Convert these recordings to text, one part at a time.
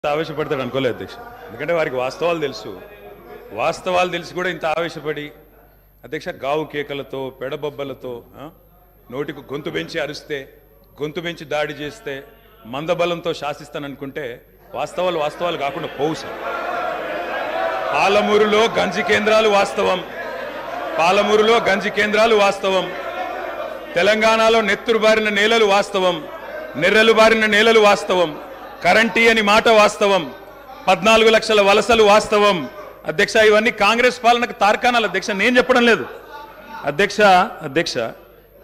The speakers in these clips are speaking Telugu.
ఆవేశపడతాడు అనుకోలేదు అధ్యక్ష. ఎందుకంటే వారికి వాస్తవాలు తెలిసి కూడా ఇంత ఆవేశపడి అధ్యక్ష గావు కేకలతో పెడబొబ్బలతో నోటికి గొంతు పెంచి అరిస్తే గొంతు పెంచి దాడి చేస్తే మందబలంతో శాసిస్తాననుకుంటే వాస్తవాలు కాకుండా పోవు సార్. పాలమూరులో గంజి కేంద్రాలు వాస్తవం, తెలంగాణలో నెత్తురు బారిన నేలలు వాస్తవం, నెర్రెలు బారిన నేలలు వాస్తవం, కరెంటీ అని మాట వాస్తవం, 14 లక్షల వలసలు వాస్తవం. అధ్యక్ష ఇవన్నీ కాంగ్రెస్ పాలనకు తార్కాణాలు అధ్యక్ష, నేను చెప్పడం లేదు అధ్యక్ష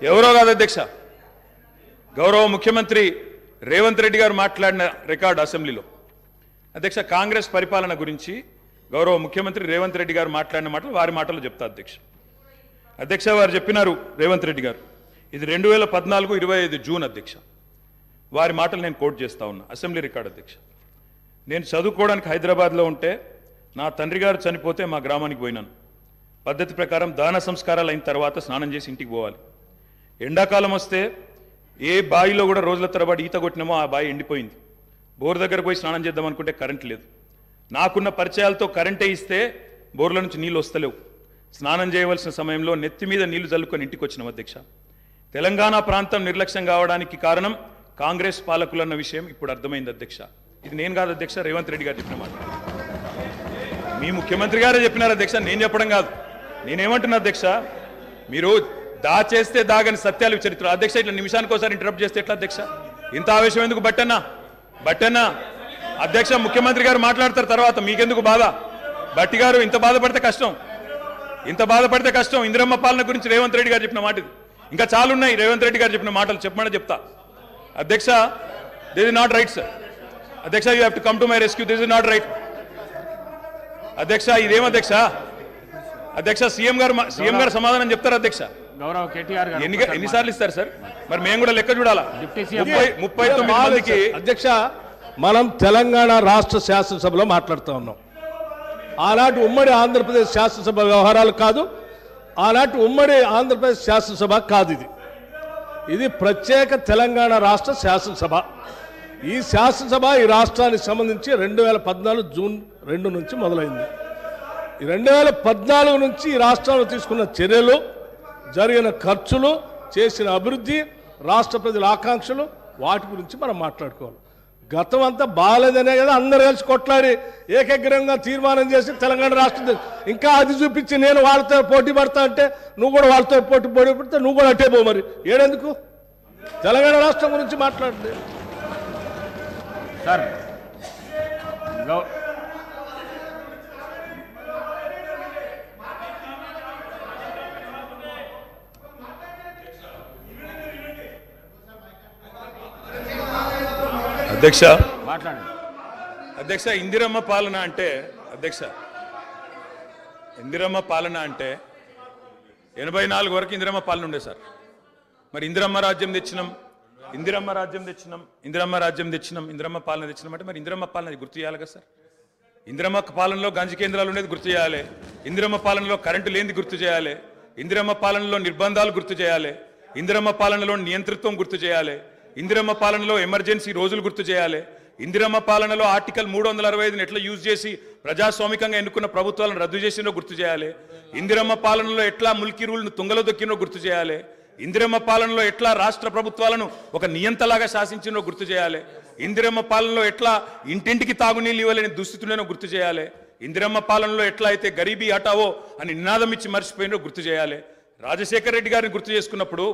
ఎవరో కాదు అధ్యక్ష, గౌరవ ముఖ్యమంత్రి రేవంత్ రెడ్డి గారు మాట్లాడిన రికార్డు అసెంబ్లీలో అధ్యక్ష కాంగ్రెస్ పరిపాలన గురించి గౌరవ ముఖ్యమంత్రి రేవంత్ రెడ్డి గారు మాట్లాడిన మాటలు వారి మాటలు చెప్తా అధ్యక్ష వారు చెప్పినారు రేవంత్ రెడ్డి గారు, ఇది 2014-25 జూన్ అధ్యక్ష. వారి మాటలు నేను కోట్ చేస్తా ఉన్నా, అసెంబ్లీ రికార్డ్ అధ్యక్ష. నేను చదువుకోవడానికి హైదరాబాద్లో ఉంటే నా తండ్రి గారు చనిపోతే మా గ్రామానికి పోయినాను. పద్ధతి ప్రకారం దాన సంస్కారాలు అయిన తర్వాత స్నానం చేసి ఇంటికి పోవాలి. ఎండాకాలం వస్తే ఏ బావిలో కూడా రోజుల తరబడి ఈత కొట్టినామో ఆ బావి ఎండిపోయింది. బోర్ దగ్గర పోయి స్నానం చేద్దాం అనుకుంటే కరెంట్ లేదు. నాకున్న పరిచయాలతో కరెంటే ఇస్తే బోర్ల నుంచి నీళ్ళు వస్తలేవు. స్నానం చేయవలసిన సమయంలో నెత్తి మీద నీళ్లు చల్లుకొని ఇంటికి వచ్చినాం అధ్యక్ష. తెలంగాణ ప్రాంతం నిర్లక్ష్యం కావడానికి కారణం కాంగ్రెస్ పాలకులన్న విషయం ఇప్పుడు అర్థమైంది అధ్యక్ష. ఇది నేను కాదు అధ్యక్ష, రేవంత్ రెడ్డి గారు చెప్పిన మాట, మీ ముఖ్యమంత్రి గారే చెప్పినారు అధ్యక్ష, నేను చెప్పడం కాదు. నేనేమంటున్నా అధ్యక్ష, మీరు దాచేస్తే దాగని సత్యాలు చరిత్ర అధ్యక్ష. ఇట్లా నిమిషానికి ఒకసారి ఇంటరప్ట్ చేస్తే ఎట్లా అధ్యక్ష? ఇంత ఆవేశం ఎందుకు? బట్టన్నా అధ్యక్ష, ముఖ్యమంత్రి గారు మాట్లాడతారు తర్వాత, మీకెందుకు బాధ? బట్టి గారు ఇంత బాధపడితే కష్టం. ఇందిరమ్మ పాలన గురించి రేవంత్ రెడ్డి గారు చెప్పిన మాట ఇది. ఇంకా చాలున్నాయి రేవంత్ రెడ్డి గారు చెప్పిన మాటలు, చెప్పమని చెప్తా అధ్యక్ష. This is not right sir అధ్యక్ష, you have to come to my rescue. This is not right అధ్యక్ష. ఇదేం అధ్యక్ష? సీఎం గారు సమాధానం చెప్తారు అధ్యక్ష. గౌరవ కేటీఆర్ గారు ఎన్నిసార్లు ఇస్తారు సార్? మరి మేము కూడా లెక్క చూడాలా? 39 మందికి అధ్యక్ష, మనం తెలంగాణ రాష్ట్ర శాసనసభలో మాట్లాడుతూ ఉన్నాం. ఆనాటి ఉమ్మడి ఆంధ్రప్రదేశ్ శాసనసభ వ్యవహారాలు కాదు, ఆనాటి ఉమ్మడి ఆంధ్రప్రదేశ్ శాసనసభ కాదు. ఇది ప్రత్యేక తెలంగాణ రాష్ట్ర శాసనసభ. ఈ శాసనసభ ఈ రాష్ట్రానికి సంబంధించి 2014 జూన్ 2 నుంచి మొదలైంది. ఈ 2014 నుంచి ఈ రాష్ట్రంలో తీసుకున్న చర్యలు, జరిగిన ఖర్చులు, చేసిన అభివృద్ధి, రాష్ట్ర ప్రజల ఆకాంక్షలు, వాటి గురించి మనం మాట్లాడుకోవాలి. గతం అంతా బాగాలేదనే కదా అందరు కలిసి కొట్లాడి ఏకగ్రంగా తీర్మానం చేసి తెలంగాణ రాష్ట్రం ఇంకా అది చూపించి నేను వాళ్ళతో పోటీ పడతా అంటే నువ్వు కూడా వాళ్ళతో పోటీ పడితే నువ్వు కూడా అట్టే పో. మరి ఏడెందుకు తెలంగాణ రాష్ట్రం గురించి మాట్లాడండి సార్. అధ్యక్ష ఇందిరమ్మ పాలన అంటే 84 వరకు ఇందిరమ్మ పాలన ఉండే సార్. మరి ఇందిరమ్మ రాజ్యం తెచ్చినాం ఇందిరమ్మ పాలన తెచ్చినాం అంటే మరి ఇందిరమ్మ పాలన గుర్తు చేయాలి కదా సార్. ఇందిరమ్మ పాలనలో గంజి కేంద్రాలు ఉండేది గుర్తు చేయాలి, ఇందిరమ్మ పాలనలో కరెంటు లేనిది గుర్తు చేయాలి, ఇందిరమ్మ పాలనలో నిర్బంధాలు గుర్తు చేయాలి, ఇందిరమ్మ పాలనలో నియంతృత్వం గుర్తు చేయాలి, ఇందిరమ్మ పాలనలో ఎమర్జెన్సీ రోజులు గుర్తు చేయాలి, ఇందిరమ్మ పాలనలో ఆర్టికల్ 365 ఎట్లా యూజ్ చేసి ప్రజాస్వామికంగా ఎన్నుకున్న ప్రభుత్వాలను రద్దు చేసినో గుర్తు చేయాలి, ఇందిరమ్మ పాలనలో ఎట్లా ముల్కీ రూల్ను తుంగలో దొక్కినో గుర్తు చేయాలి, ఇందిరమ్మ పాలనలో ఎట్లా రాష్ట్ర ప్రభుత్వాలను ఒక నియంతలాగా శాసించినో గుర్తు చేయాలి, ఇందిరమ్మ పాలనలో ఎట్లా ఇంటింటికి తాగునీళ్ళు ఇవ్వలేని దుస్థితులనో గుర్తు చేయాలి, ఇందిరమ్మ పాలనలో ఎట్లా అయితే గరీబీ హటావో అని నినాదం ఇచ్చి మర్చిపోయినో గుర్తు చేయాలి. రాజశేఖర రెడ్డి గారిని గుర్తు చేసుకున్నప్పుడు,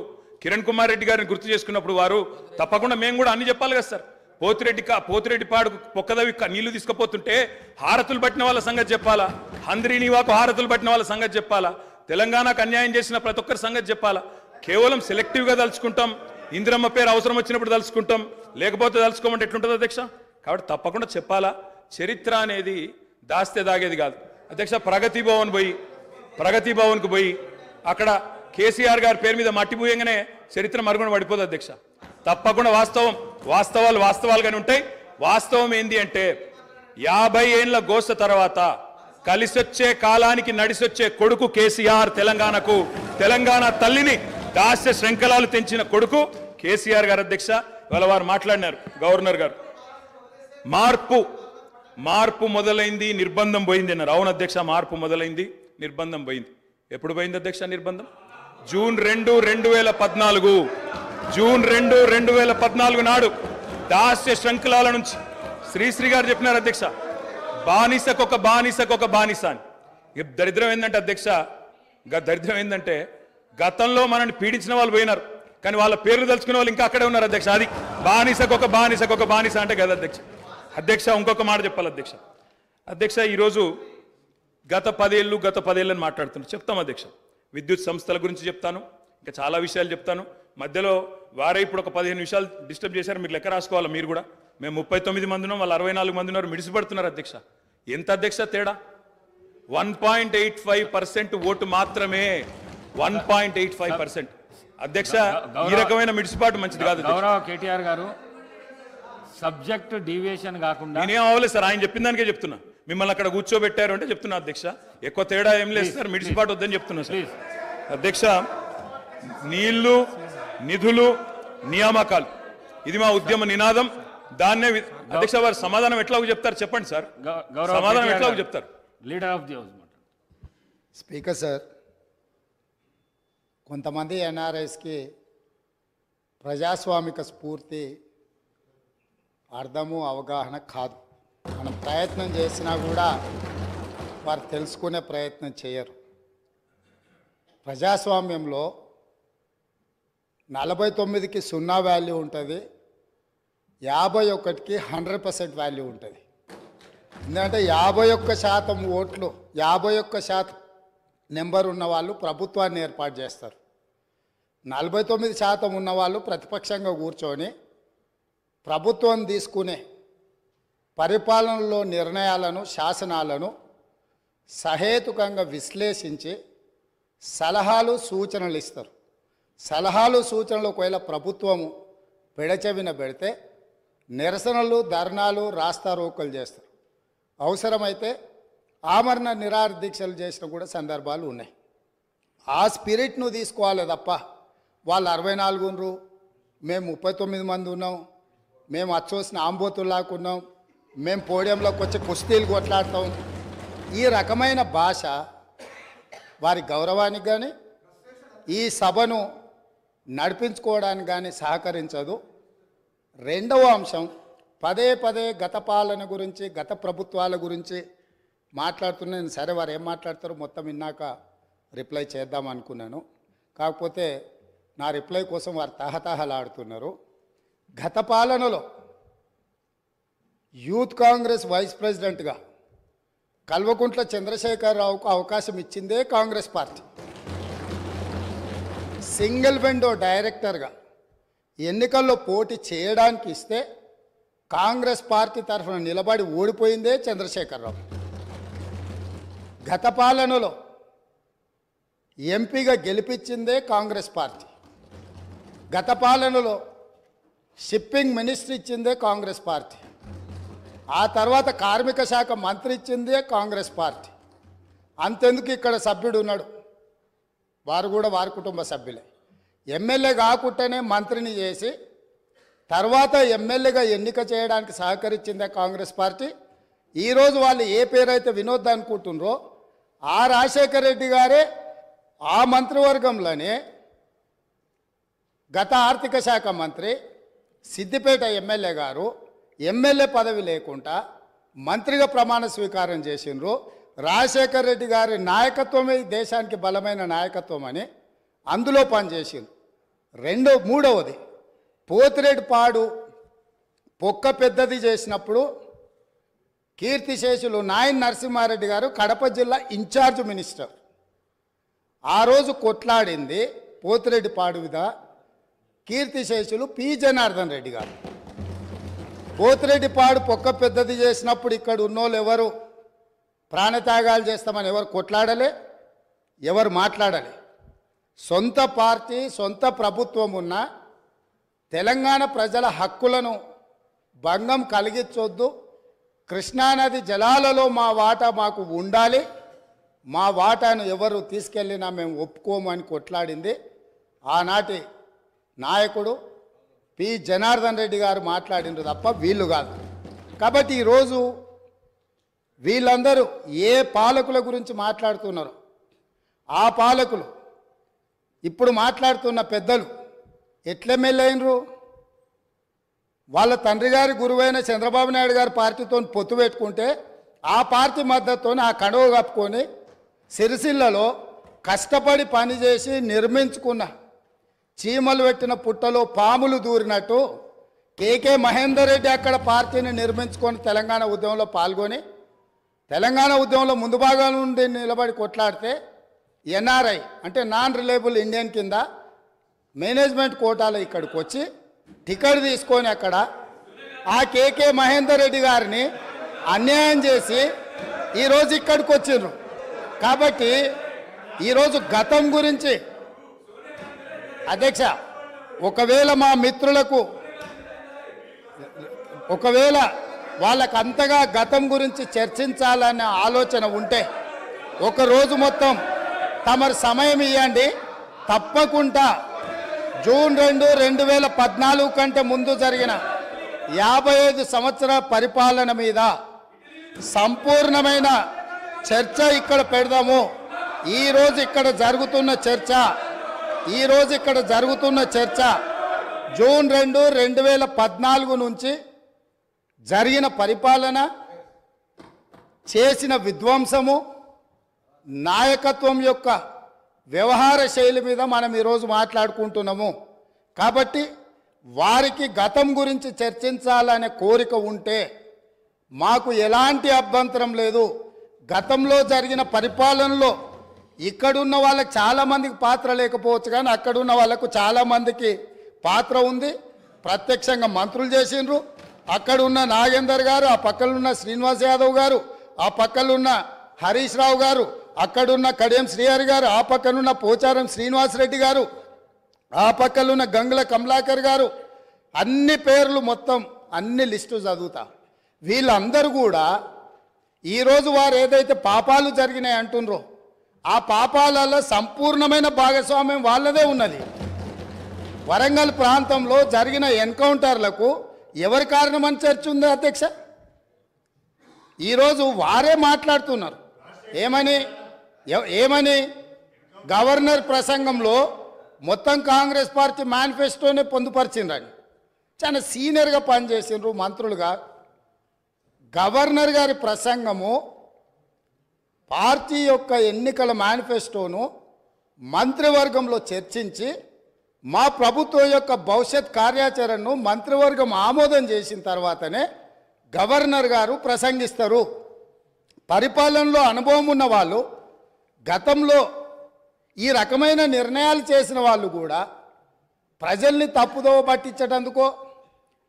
కిరణ్ కుమార్ రెడ్డి గారిని గుర్తు చేసుకున్నప్పుడు వారు తప్పకుండా మేము కూడా అన్ని చెప్పాలి కదా సార్. పోతిరెడ్డి పాడుకు పొక్కదవి నీళ్లు తీసుకుపోతుంటే హారతులు పట్టిన వాళ్ళ సంగతి చెప్పాలా, హంద్రీనివాకు హారతులు పట్టిన వాళ్ళ సంగతి చెప్పాలా, తెలంగాణకు అన్యాయం చేసిన ప్రతి ఒక్కరి సంగతి చెప్పాలా. కేవలం సెలెక్టివ్గా తలుచుకుంటాం, ఇందిరమ్మ పేరు అవసరం వచ్చినప్పుడు తలుచుకుంటాం, లేకపోతే తలుచుకోమంటే ఎట్లుంటుంది అధ్యక్ష? కాబట్టి తప్పకుండా చెప్పాలా. చరిత్ర అనేది దాస్తే దాగేది కాదు అధ్యక్ష. ప్రగతి భవన్కు పోయి అక్కడ కేసీఆర్ గారి పేరు మీద మట్టి పూయంగానే చరిత్ర మరుగున పడిపోదు అధ్యక్ష. తప్పకుండా వాస్తవాలుగానే ఉంటాయి. వాస్తవం ఏంది అంటే 50 ఏళ్ల గోస తర్వాత కలిసొచ్చే కాలానికి నడిసొచ్చే కొడుకు కేసీఆర్. తెలంగాణ తల్లిని దాస్య శృంఖలాలు తెంచిన కొడుకు కేసీఆర్ గారు అధ్యక్ష. ఇవాళ వారు మాట్లాడినారు, గవర్నర్ గారు. మార్పు మార్పు మొదలైంది నిర్బంధం పోయింది అన్నారు. అవును అధ్యక్ష, మార్పు మొదలైంది నిర్బంధం పోయింది. ఎప్పుడు పోయింది అధ్యక్ష నిర్బంధం? జూన్ 2, 2014 జూన్ 2, 2014 నాడు దాస్య శృంఖలాల నుంచి శ్రీశ్రీ గారు చెప్పినారు అధ్యక్ష, బానిసకొక బానిస అని. ఇక దరిద్రం ఏంటంటే అధ్యక్ష, దరిద్రం ఏంటంటే గతంలో మనల్ని పీడించిన వాళ్ళు పోయినారు, కానీ వాళ్ళ పేర్లు తెలుసుకునే వాళ్ళు ఇంకా అక్కడే ఉన్నారు అధ్యక్ష. అది బానిసకొక బానిస అంటే కదా అధ్యక్ష. అధ్యక్ష ఇంకొక మాట చెప్పాలి అధ్యక్ష. అధ్యక్ష ఈరోజు గత 10 ఏళ్ళని మాట్లాడుతున్నాను. చెప్తాం అధ్యక్ష, విద్యుత్ సంస్థల గురించి చెప్తాను, ఇంకా చాలా విషయాలు చెప్తాను. మధ్యలో వారే ఇప్పుడు ఒక 15 నిమిషాలు డిస్టర్బ్ చేశారు, మీరు లెక్క రాసుకోవాలి. మీరు కూడా మేము 39 మంది ఉన్నాం, వాళ్ళు 64 మంది ఉన్నారు, మిడిసిపడుతున్నారు అధ్యక్ష. ఎంత అధ్యక్ష తేడా? 1.85% ఓటు మాత్రమే. 1.85% అధ్యక్ష. ఈ రకమైన మిడిసిపాటు మంచిది కాదు. గౌరవ కేటీఆర్ గారు, సబ్జెక్ట్ డీవియేషన్ కాకుండా నేనేం అవ్వలేదు సార్, ఆయన చెప్పిన దానికే చెప్తున్నా. మిమ్మల్ని అక్కడ కూర్చోబెట్టారు అంటే చెప్తున్నా అధ్యక్ష, ఎక్కువ తేడా ఏం లేదు సార్, మిడిసిపాటు వద్దని చెప్తున్నా సార్. అధ్యక్ష, నీళ్లు, నిధులు, నియామకాలు, ఇది మా ఉద్యమ నినాదం. దాన్నే అధ్యక్ష వారు సమాధానం ఎట్లాగో చెప్తారు చెప్పండి సార్, సమాధానం ఎట్లాగో చెప్తారు. Leader of the house. Speaker sir, కొంతమంది ఎన్ఆర్ఐస్కి ప్రజాస్వామిక స్ఫూర్తి అర్థము అవగాహన కాదు. మనం ప్రయత్నం చేసినా కూడా వారు తెలుసుకునే ప్రయత్నం చేయరు. ప్రజాస్వామ్యంలో 49కి 0 వాల్యూ ఉంటుంది, 51కి 100% వాల్యూ ఉంటుంది. ఎందుకంటే 51% ఓట్లు, 51% నెంబర్ ఉన్న వాళ్ళు ప్రభుత్వాన్ని ఏర్పాటు చేస్తారు. 49% ఉన్నవాళ్ళు ప్రతిపక్షంగా కూర్చొని ప్రభుత్వం తీసుకునే పరిపాలనలో నిర్ణయాలను, శాసనాలను సహేతుకంగా విశ్లేషించి సలహాలు, సూచనలు ఇస్తారు. సలహాలు, సూచనలు ఒకవేళ ప్రభుత్వము పెడచెవిన పెడితే నిరసనలు, ధర్నాలు, రాస్తారోకలు చేస్తారు. అవసరమైతే ఆమరణ నిరాహార దీక్షలు చేసిన కూడా సందర్భాలు ఉన్నాయి. ఆ స్పిరిట్ను తీసుకోవాలి తప్ప వాళ్ళు 64 ఉన్నారు, మేము 39 మంది ఉన్నాం, మేము అచ్చోసిన ఆంబోతుల్లాకున్నాం, మేము పోడియంలోకి వచ్చి కుస్తీలు కొట్లాడతాం, ఈ రకమైన భాష వారి గౌరవానికి కానీ ఈ సభను నడిపించుకోవడానికి కానీ సహకరించదు. రెండవ అంశం, పదే గత పాలన గురించి, గత ప్రభుత్వాల గురించి మాట్లాడుతున్నాను. సరే, వారు ఏం మాట్లాడతారో మొత్తం విన్నాక రిప్లై చేద్దాం అనుకున్నాను. కాకపోతే నా రిప్లై కోసం వారు తహతహలాడుతున్నారు. గత పాలనలో యూత్ కాంగ్రెస్ వైస్ ప్రెసిడెంట్గా కల్వకుంట్ల చంద్రశేఖరరావుకు అవకాశం ఇచ్చిందే కాంగ్రెస్ పార్టీ. సింగిల్ విండో డైరెక్టర్గా ఎన్నికల్లో పోటీ చేయడానికి ఇస్తే కాంగ్రెస్ పార్టీ తరఫున నిలబడి ఓడిపోయిందే చంద్రశేఖరరావు. గత పాలనలో ఎంపీగా గెలిపించిందే కాంగ్రెస్ పార్టీ. గత పాలనలో షిప్పింగ్ మినిస్టర్ ఇచ్చిందే కాంగ్రెస్ పార్టీ. ఆ తర్వాత కార్మిక శాఖ మంత్రి ఇచ్చిందే కాంగ్రెస్ పార్టీ. అంతెందుకు ఇక్కడ సభ్యుడు ఉన్నాడు, వారు కూడా వారి కుటుంబ సభ్యులే. ఎమ్మెల్యే కాకుండానే మంత్రిని చేసి తర్వాత ఎమ్మెల్యేగా ఎన్నిక చేయడానికి సహకరించిందే కాంగ్రెస్ పార్టీ. ఈరోజు వాళ్ళు ఏ పేరైతే వినోద్ అనుకుంటున్నారో ఆ రాజశేఖర రెడ్డి గారే ఆ మంత్రివర్గంలోనే గత ఆర్థిక శాఖ మంత్రి, సిద్దిపేట ఎమ్మెల్యే గారు ఎమ్మెల్యే పదవి లేకుండా మంత్రిగా ప్రమాణ స్వీకారం చేసిండ్రు. రాజశేఖర రెడ్డి గారి నాయకత్వమే ఈ దేశానికి బలమైన నాయకత్వం అని అందులో పనిచేసిండ్రు. మూడవది, పోతిరెడ్డిపాడు పొక్క పెద్దది చేసినప్పుడు కీర్తిశేషులు నాయన్ నరసింహారెడ్డి గారు కడప జిల్లా ఇన్ఛార్జ్ మినిస్టర్. ఆ రోజు కొట్లాడింది పోతిరెడ్డిపాడు మీద కీర్తిశేషులు పి జనార్దన్ రెడ్డి గారు. పోతిరెడ్డిపాడు పొక్క పెద్దది చేసినప్పుడు ఇక్కడ ఉన్నోళ్ళు ఎవరు ప్రాణత్యాగాలు చేస్తామని ఎవరు కొట్లాడలే, ఎవరు మాట్లాడలే. సొంత పార్టీ, సొంత ప్రభుత్వం ఉన్న తెలంగాణ ప్రజల హక్కులను భంగం కలిగించొద్దు, కృష్ణానది జలాలలో మా వాటా మాకు ఉండాలి, మా వాటాను ఎవరు తీసుకెళ్ళినా మేము ఒప్పుకోమని కొట్లాడింది ఆనాటి నాయకుడు పి జనార్దన్ రెడ్డి గారు మాట్లాడినారు తప్ప వీళ్ళు కాదు. కాబట్టి ఈరోజు వీళ్ళందరూ ఏ పాలకుల గురించి మాట్లాడుతున్నారు, ఆ పాలకులు ఇప్పుడు మాట్లాడుతున్న పెద్దలు ఎట్లెమ్మెల్యేనరు? వాళ్ళ తండ్రి గారి గురువైన చంద్రబాబు నాయుడు గారి పార్టీతో పొత్తు పెట్టుకుంటే ఆ పార్టీ మద్దతుతో ఆ కండువ కప్పుకొని సిరిసిల్లలో కష్టపడి పనిచేసి నిర్మించుకున్న చీమలు పెట్టిన పుట్టలో పాములు దూరినట్టు కేకే మహేందర్ రెడ్డి అక్కడ పార్టీని నిర్మించుకొని తెలంగాణ ఉద్యమంలో పాల్గొని తెలంగాణ ఉద్యమంలో ముందు భాగం నుండి నిలబడి కొట్లాడితే ఎన్ఆర్ఐ అంటే నాన్ రిలయబుల్ ఇండియన్ కింద మేనేజ్మెంట్ కోటాలో ఇక్కడికి వచ్చి టికెట్ తీసుకొని అక్కడ ఆ కేకే మహేందర్ రెడ్డి గారిని అన్యాయం చేసి ఈరోజు ఇక్కడికి వచ్చిండ్రు. కాబట్టి ఈరోజు గతం గురించి అధ్యక్ష ఒకవేళ మా మిత్రులకు వాళ్ళకు అంతగా గతం గురించి చర్చించాలనే ఆలోచన ఉంటే ఒకరోజు మొత్తం తమరు సమయం ఇవ్వండి. తప్పకుండా జూన్ 2, 2014 కంటే ముందు జరిగిన 55 సంవత్సరాల పరిపాలన మీద సంపూర్ణమైన చర్చ ఇక్కడ పెడదాము. ఈరోజు ఇక్కడ జరుగుతున్న చర్చ జూన్ 2, 2014 నుంచి జరిగిన పరిపాలన, చేసిన విధ్వంసము, నాయకత్వం యొక్క వ్యవహార శైలి మీద మనం ఈరోజు మాట్లాడుకుంటున్నాము. కాబట్టి వారికి గతం గురించి చర్చించాలనే కోరిక ఉంటే మాకు ఎలాంటి అభ్యంతరం లేదు. గతంలో జరిగిన పరిపాలనలో ఇక్కడున్న వాళ్ళకి చాలామందికి పాత్ర లేకపోవచ్చు, కానీ అక్కడున్న వాళ్ళకు చాలామందికి పాత్ర ఉంది. ప్రత్యక్షంగా మంత్రులు చేసిండ్రు. అక్కడున్న నాగేందర్ గారు, ఆ పక్కనున్న శ్రీనివాస్ యాదవ్ గారు, ఆ పక్కనున్న హరీష్ రావు గారు, అక్కడున్న కడియం శ్రీహరి గారు, ఆ పక్కనున్న పోచారం శ్రీనివాసరెడ్డి గారు, ఆ పక్కనున్న గంగుల కమలాకర్ గారు, అన్ని పేర్లు మొత్తం అన్ని లిస్టు చదువుతా. వీళ్ళందరూ కూడా ఈరోజు వారు ఏదైతే పాపాలు జరిగినాయి అంటుండ్రో ఆ పాపాలలో సంపూర్ణమైన భాగస్వామ్యం వాళ్ళదే ఉన్నది. వరంగల్ ప్రాంతంలో జరిగిన ఎన్కౌంటర్లకు ఎవరి కారణమని చర్చ ఉంది అధ్యక్ష? ఈరోజు వారే మాట్లాడుతున్నారు. ఏమని గవర్నర్ ప్రసంగంలో మొత్తం కాంగ్రెస్ పార్టీ మేనిఫెస్టోనే పొందుపరిచిండ్రని చాలా సీనియర్గా పనిచేసిండ్రు మంత్రులుగా. గవర్నర్ గారి ప్రసంగము పార్టీ యొక్క ఎన్నికల మేనిఫెస్టోను మంత్రివర్గంలో చర్చించి మా ప్రభుత్వం యొక్క భవిష్యత్ కార్యాచరణను మంత్రివర్గం ఆమోదం చేసిన తర్వాతనే గవర్నర్ గారు ప్రసంగిస్తారు. పరిపాలనలో అనుభవం ఉన్న వాళ్ళు, గతంలో ఈ రకమైన నిర్ణయాలు చేసిన వాళ్ళు కూడా ప్రజల్ని తప్పుదోవ పట్టించడానికో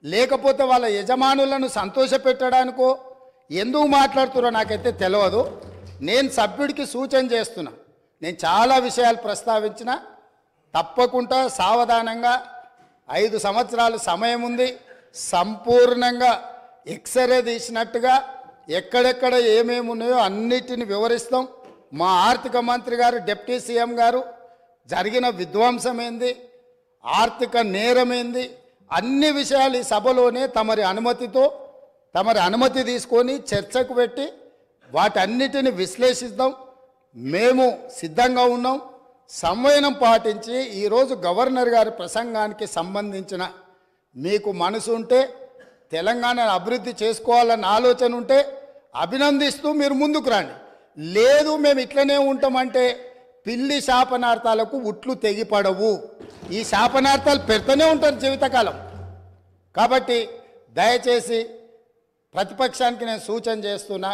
లేకపోతే వాళ్ళ యజమానులను సంతోషపెట్టడానికో ఎందుకు మాట్లాడుతున్నారో నాకైతే తెలియదు. నేను సభ్యుడికి సూచన చేస్తున్నా. నేను చాలా విషయాలు ప్రస్తావించిన, తప్పకుండా సావధానంగా 5 సంవత్సరాల సమయం ఉంది. సంపూర్ణంగా ఎక్స్రే తీసినట్టుగా ఎక్కడెక్కడ ఏమేమి ఉన్నాయో అన్నిటిని వివరిస్తాం. మా ఆర్థిక మంత్రి గారు, డిప్యూటీ సీఎం గారు జరిగిన విధ్వంసం ఏంది, ఆర్థిక నేరమేంది, అన్ని విషయాలు ఈ సభలోనే తమరి అనుమతి తీసుకొని చర్చకు పెట్టి వాటన్నిటిని విశ్లేషిద్దాం. మేము సిద్ధంగా ఉన్నాం. సంవయనం పాటించి ఈరోజు గవర్నర్ గారి ప్రసంగానికి సంబంధించిన మీకు మనసు ఉంటే, తెలంగాణను అభివృద్ధి చేసుకోవాలన్న ఆలోచన ఉంటే అభినందిస్తూ మీరు ముందుకు రండి. లేదు మేము ఇట్లనే ఉంటామంటే పిల్లి శాపనార్థాలకు ఉట్లు తెగిపడవు. ఈ శాపనార్థాలు పెడుతూనే ఉంటారు జీవితకాలం. కాబట్టి దయచేసి ప్రతిపక్షానికి నేను సూచన చేస్తున్నా,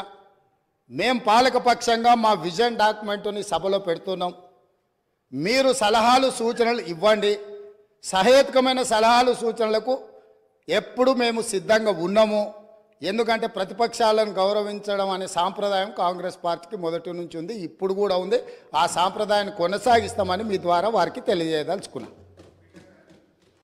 మేము పాలకపక్షంగా మా విజన్ డాక్యుమెంటుని సభలో పెడుతున్నాం. మీరు సలహాలు సూచనలు ఇవ్వండి. సహేతుకమైన సలహాలు సూచనలకు ఎప్పుడు మేము సిద్ధంగా ఉన్నాము. ఎందుకంటే ప్రతిపక్షాలను గౌరవించడం అనే సాంప్రదాయం కాంగ్రెస్ పార్టీకి మొదటి నుంచి ఉంది, ఇప్పుడు కూడా ఉంది. ఆ సాంప్రదాయాన్ని కొనసాగిస్తామని మీ ద్వారా వారికి తెలియజేయదలుచుకున్నాం.